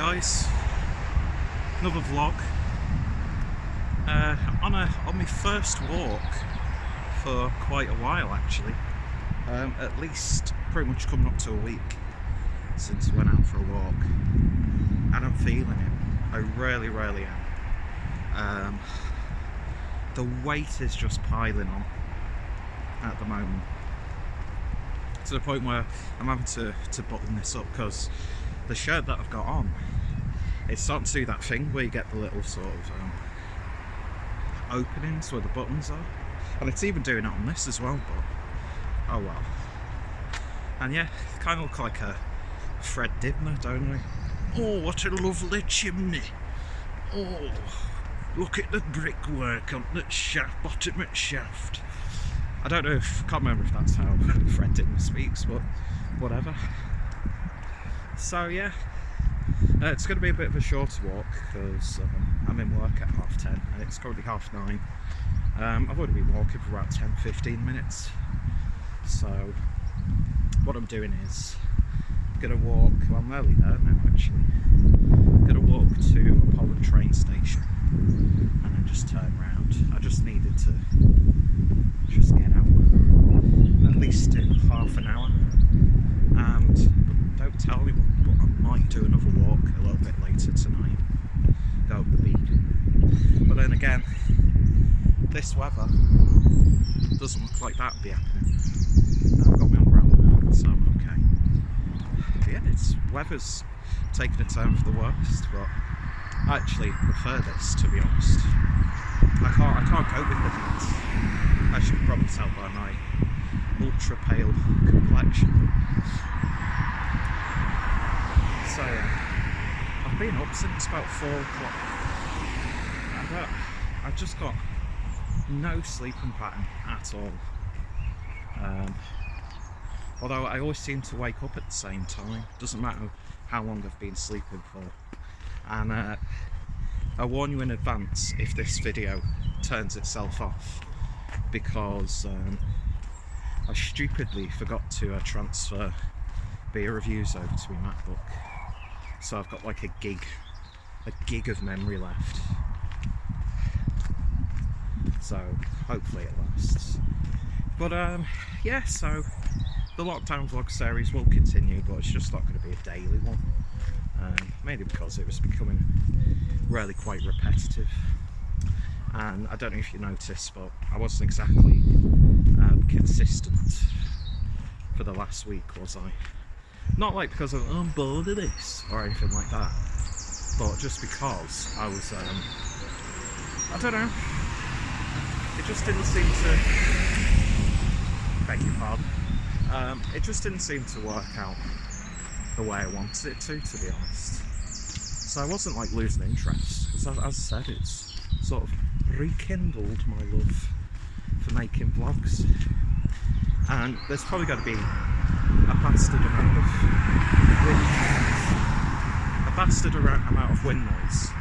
guys, another vlog. On my first walk for quite a while actually, at least pretty much coming up to a week since I went out for a walk, and I'm feeling it. I really am. The weight is just piling on at the moment, to the point where I'm having to button this up, because the shirt that I've got on, it's starting to do that thing where you get the little sort of openings where the buttons are, and it's even doing it on this as well, but oh well. And yeah, kind of look like a Fred Dibner, don't I? Oh, what a lovely chimney. Oh, look at the brickwork on the shaft, bottom shaft. I don't know if, can't remember if that's how Fred Dibner speaks, but whatever. So yeah, it's going to be a bit of a shorter walk because I'm in work at 10:30 and it's currently 9:30. I've already been walking for about 10-15 minutes. So what I'm doing is I'm going to walk, well I'm nearly there now actually. I'm going to walk to Holland train station and then just turn round. I just needed to just get out, at least in half an hour, and don't tell anyone, but I might do another walk a little bit later tonight, go up the beach. But then again, this weather doesn't look like that would be happening. I've got my umbrella, so I'm okay. But yeah, it's weather's taking a turn for the worst, but I actually prefer this, to be honest. I can't cope with the heat, as you can probably tell by my ultra pale complexion. So yeah, I've been up since about 4 o'clock, and I've just got no sleeping pattern at all. Although I always seem to wake up at the same time, doesn't matter how long I've been sleeping for. And I warn you in advance if this video turns itself off, because I stupidly forgot to transfer beer reviews over to my MacBook, so I've got like a gig of memory left, so hopefully it lasts. But yeah, so the lockdown vlog series will continue, but it's just not going to be a daily one, mainly because it was becoming really quite repetitive. And I don't know if you noticed, but I wasn't exactly consistent for the last week, was I? Not like because I'm bored of this or anything like that, but just because I was, I don't know, it just didn't seem to, beg your pardon, it just didn't seem to work out the way I wanted it to be honest. So I wasn't like losing interest, because as I said, it's sort of rekindled my love for making vlogs. And there's probably going to be a bastard amount of wind noise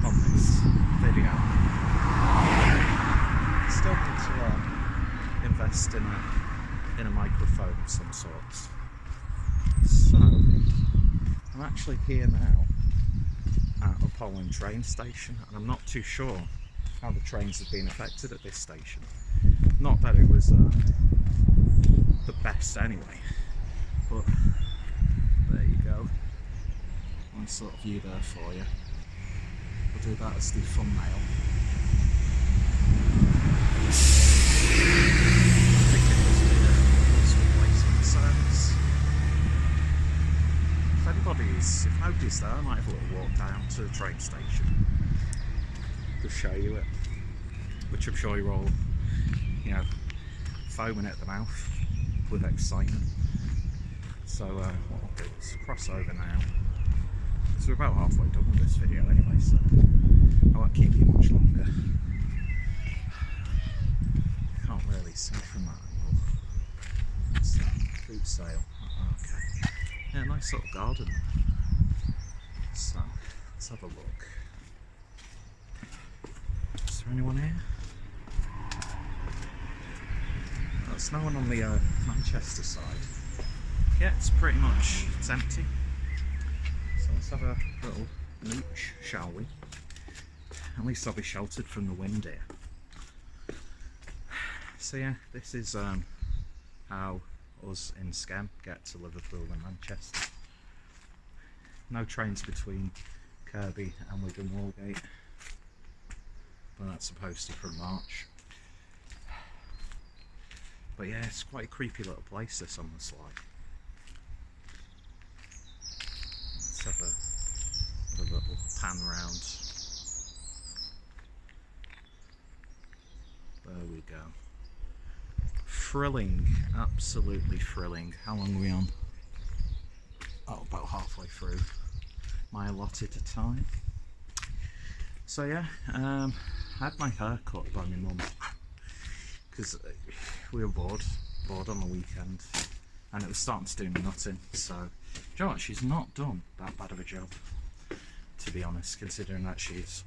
on this video. Still need to invest in a microphone of some sorts. So I'm actually here now at the Holland train station, and I'm not too sure how the trains have been affected at this station. Not that it was the best anyway, but there you go. One sort of view there for you. We'll do that as the thumbnail. I think it was the replacement service. If nobody's there, I might have a little walk down to the train station to show you it, which I'm sure you're all, you know, foaming at the mouth with excitement. So what I'll do is cross over now. So we're about halfway done with this video anyway, so I won't keep you much longer. Can't really see from that angle. It's boot sale. Okay. Yeah, nice little garden. So let's have a look. Is there anyone here? There's no one on the Manchester side. Yeah, it's pretty much, it's empty. So let's have a little mooch, shall we? At least I'll be sheltered from the wind here. So yeah, this is how us in Skem get to Liverpool and Manchester. No trains between Kirkby and Wigan Wallgate, but that's supposed to from March. But yeah, it's quite a creepy little place, this on the slide. Let's have a little pan round. There we go. Thrilling, absolutely thrilling. How long are we on? Oh, about halfway through my allotted time. So yeah, I had my hair cut by my mum because we were bored on the weekend, and it was starting to do me nothing. So, do you know what? She's not done that bad of a job, to be honest, considering that she's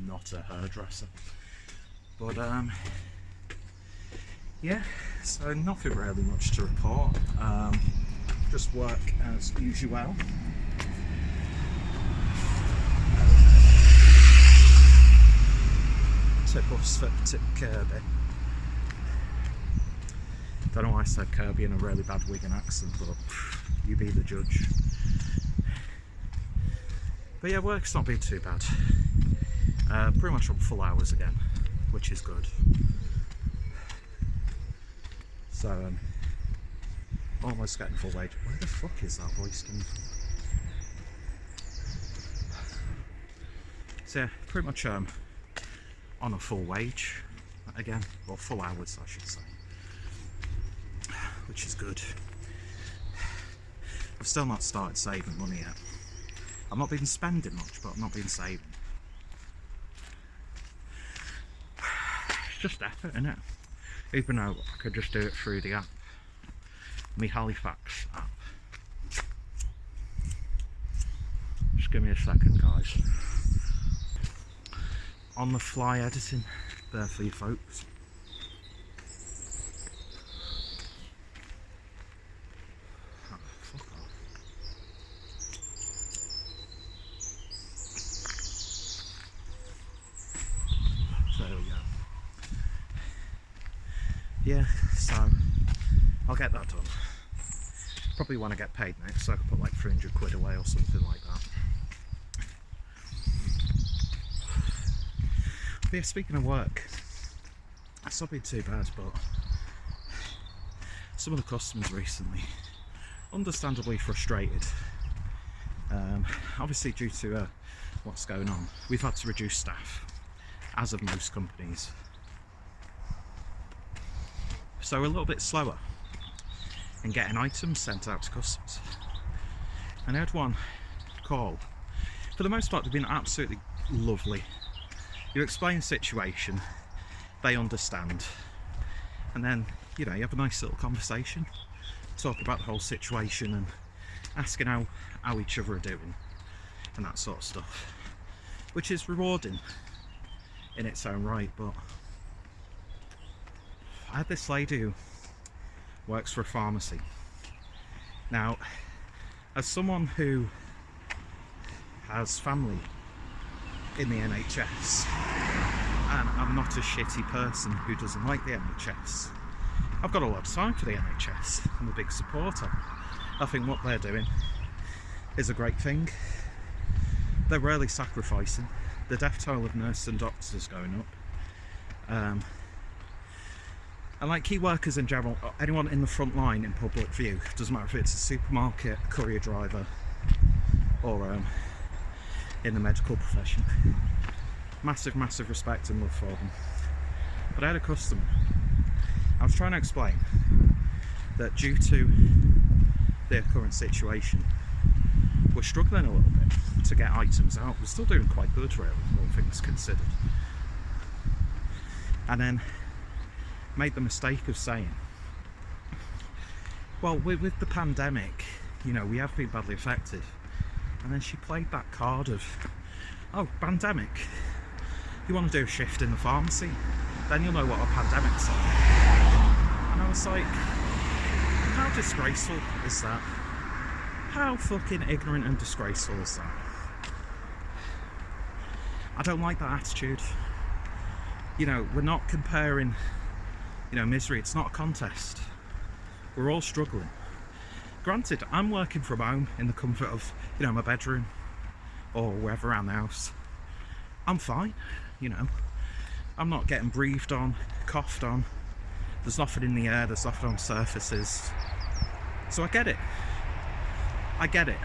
not a hairdresser. But yeah, so nothing really much to report. Just work as usual. Tip bus for tip Kirkby. Don't know why I said Kirkby in a really bad Wigan accent, but you be the judge. But yeah, work's not been too bad. Pretty much on full hours again, which is good. So almost getting full wage. Where the fuck is that voice coming from? So yeah, pretty much on a full wage again, or full hours I should say, which is good. I've still not started saving money yet. I've not been spending much, but I've not been saving. It's just effort, isn't it? Even though I could just do it through the app, my Halifax app. Just give me a second, guys. On the fly editing there for you folks. Oh, fuck off. There we go. Yeah, so I'll get that done. Probably want to get paid next, so I can put like 300 quid away or something like that. But yeah, speaking of work, it's not been too bad, but some of the customers recently, understandably frustrated. Obviously due to what's going on, we've had to reduce staff, as of most companies. So we're a little bit slower in getting items sent out to customers. And I had one call. For the most part, they've been absolutely lovely. You explain the situation, they understand, and then, you know, you have a nice little conversation, talk about the whole situation and asking how each other are doing and that sort of stuff, which is rewarding in its own right. But I had this lady who works for a pharmacy. Now, as someone who has family in the NHS, and I'm not a shitty person who doesn't like the NHS, I've got a lot of time for the NHS. I'm a big supporter. I think what they're doing is a great thing. They're really sacrificing. The death toll of nurses and doctors is going up. And like key workers in general, anyone in the front line in public view, doesn't matter if it's a supermarket, a courier driver, or in the medical profession, massive respect and love for them. But I had a customer, I was trying to explain that due to their current situation, we're struggling a little bit to get items out. We're still doing quite good really, all things considered. And then made the mistake of saying, well, with the pandemic, you know, we have been badly affected. And then she played that card of, oh, pandemic, you want to do a shift in the pharmacy, then you'll know what a pandemic's like. And I was like, how disgraceful is that? How fucking ignorant and disgraceful is that? I don't like that attitude. You know, we're not comparing, you know, misery. It's not a contest. We're all struggling. Granted, I'm working from home in the comfort of, you know, my bedroom or wherever around the house. I'm fine, you know. I'm not getting breathed on, coughed on. There's nothing in the air, there's nothing on surfaces. So I get it. I get it.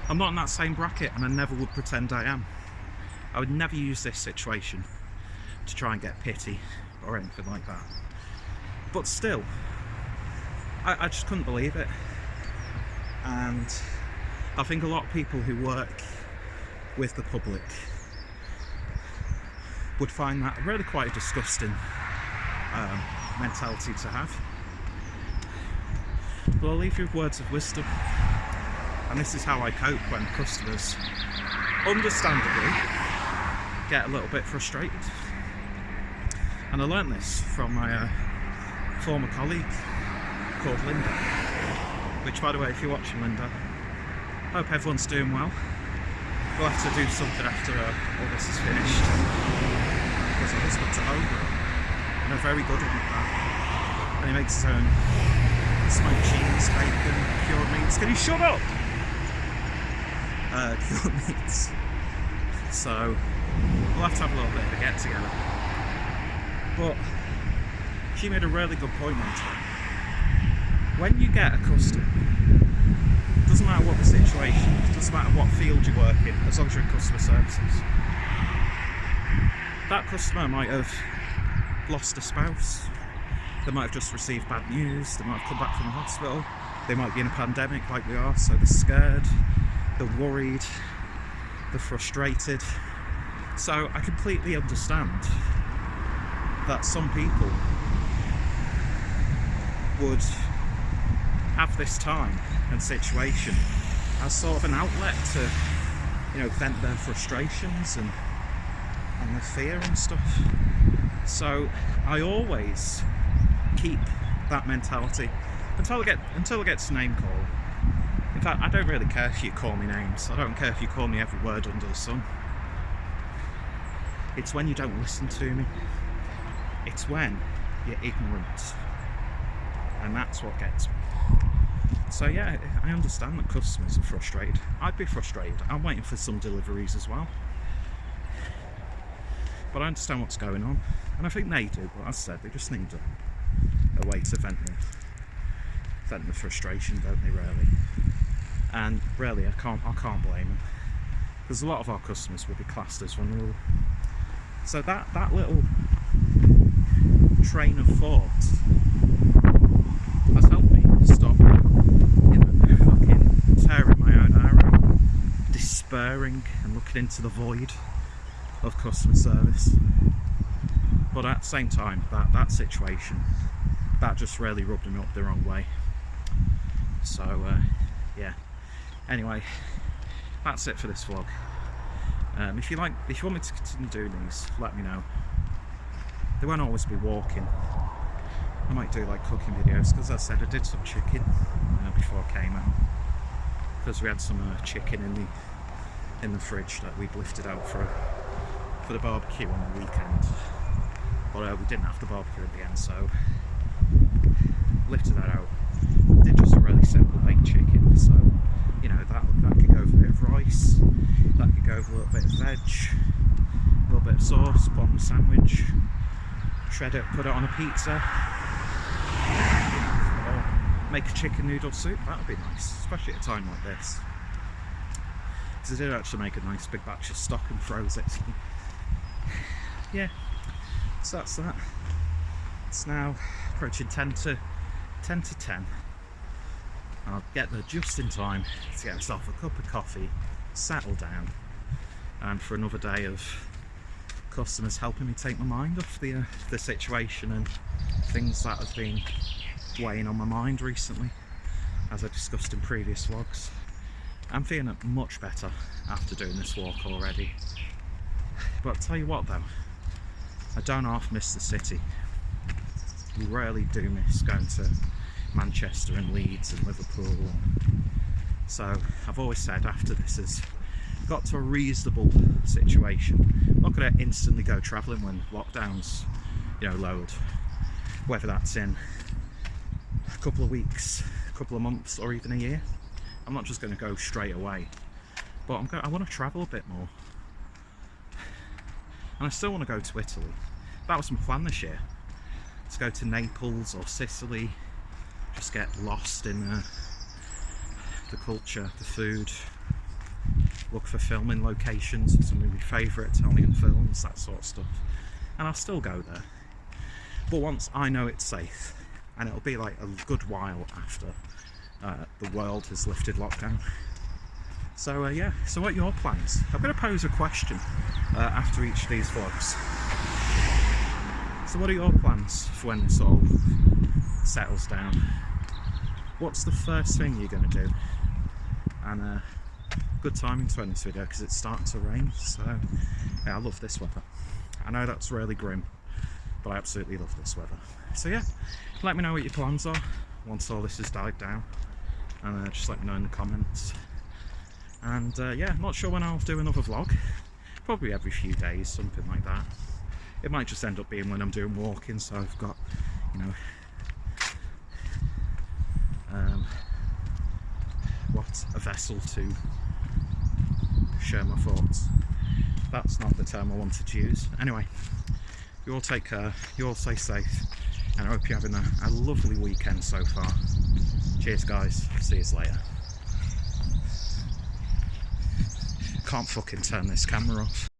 I'm not in that same bracket, and I never would pretend I am. I would never use this situation to try and get pity or anything like that. But still, I just couldn't believe it. And I think a lot of people who work with the public would find that really quite a disgusting mentality to have. But I'll leave you with words of wisdom. And this is how I cope when customers, understandably, get a little bit frustrated. And I learnt this from my former colleague called Linda. Which, by the way, if you're watching, Linda, I hope everyone's doing well. We'll have to do something after all this is finished. Because her husband's at home, and a very good one at that. And he makes his own smoked cheese, bacon, cured meats. Can you shut up? Cured meats. So we'll have to have a little bit of a get together. But she made a really good point one time. When you get a customer, it doesn't matter what the situation is, it doesn't matter what field you work in, as long as you're in customer services. That customer might have lost a spouse, they might have just received bad news, they might have come back from the hospital, they might be in a pandemic like we are, so they're scared, they're worried, they're frustrated. So I completely understand that some people would have this time and situation as sort of an outlet to, you know, vent their frustrations and their fear and stuff. So I always keep that mentality until I get to name calling. In fact, I don't really care if you call me names. I don't care if you call me every word under the sun. It's when you don't listen to me. It's when you're ignorant. And that's what gets me. So yeah, I understand that customers are frustrated. I'd be frustrated. I'm waiting for some deliveries as well. But I understand what's going on. And I think they do, but as I said, they just need a way to vent the frustration, don't they, really? And really, I can't blame them. Because a lot of our customers will be classed as vulnerable. So that little train of thought has helped me stop, you know, fucking tearing my own arrow, despairing and looking into the void of customer service. But at the same time, that situation, that just really rubbed me up the wrong way. So yeah. Anyway, that's it for this vlog. If you want me to continue doing these, let me know. They won't always be walking. I might do like cooking videos, because as I said, I did some chicken before I came out, because we had some chicken in the fridge that we'd lifted out for the barbecue on the weekend. But we didn't have the barbecue at the end, so lifted that out. Did just a really simple baked chicken, so you know that could go with a bit of rice, that could go with a little bit of veg, a little bit of sauce, put on a sandwich, shred it, put it on a pizza, or make a chicken noodle soup. That would be nice, especially at a time like this. Because I did actually make a nice big batch of stock and froze it. Yeah, so that's that. It's now approaching 10 to 10. I'll get there just in time to get myself a cup of coffee, settle down, and for another day of customers helping me take my mind off the situation and things that have been weighing on my mind recently, as I discussed in previous vlogs. I'm feeling much better after doing this walk already. But I'll tell you what though, I don't half miss the city. We really do miss going to Manchester and Leeds and Liverpool and So I've always said after this has got to a reasonable situation, I'm not going to instantly go travelling when lockdowns, you know, lowered. Whether that's in a couple of weeks, a couple of months, or even a year. I'm not just going to go straight away, but I want to travel a bit more, and I still want to go to Italy. That was my plan this year. Let's go to Naples or Sicily, just get lost in the culture, the food, look for filming locations, some of my favourite Italian films, that sort of stuff. And I'll still go there, but once I know it's safe, and it'll be like a good while after the world has lifted lockdown. So yeah, so what are your plans? I'm going to pose a question after each of these vlogs. So what are your plans for when this all settles down? What's the first thing you're going to do? And good timing to end this video because it's starting to rain, so yeah, I love this weather. I know that's really grim, but I absolutely love this weather. So yeah, let me know what your plans are once all this has died down, and just let me know in the comments. And yeah, I'm not sure when I'll do another vlog, probably every few days, something like that. It might just end up being when I'm doing walking, so I've got, you know, a vessel to share my thoughts. That's not the term I wanted to use. Anyway, you all take care, you all stay safe, and I hope you're having a lovely weekend so far. Cheers guys, see you later. Can't fucking turn this camera off.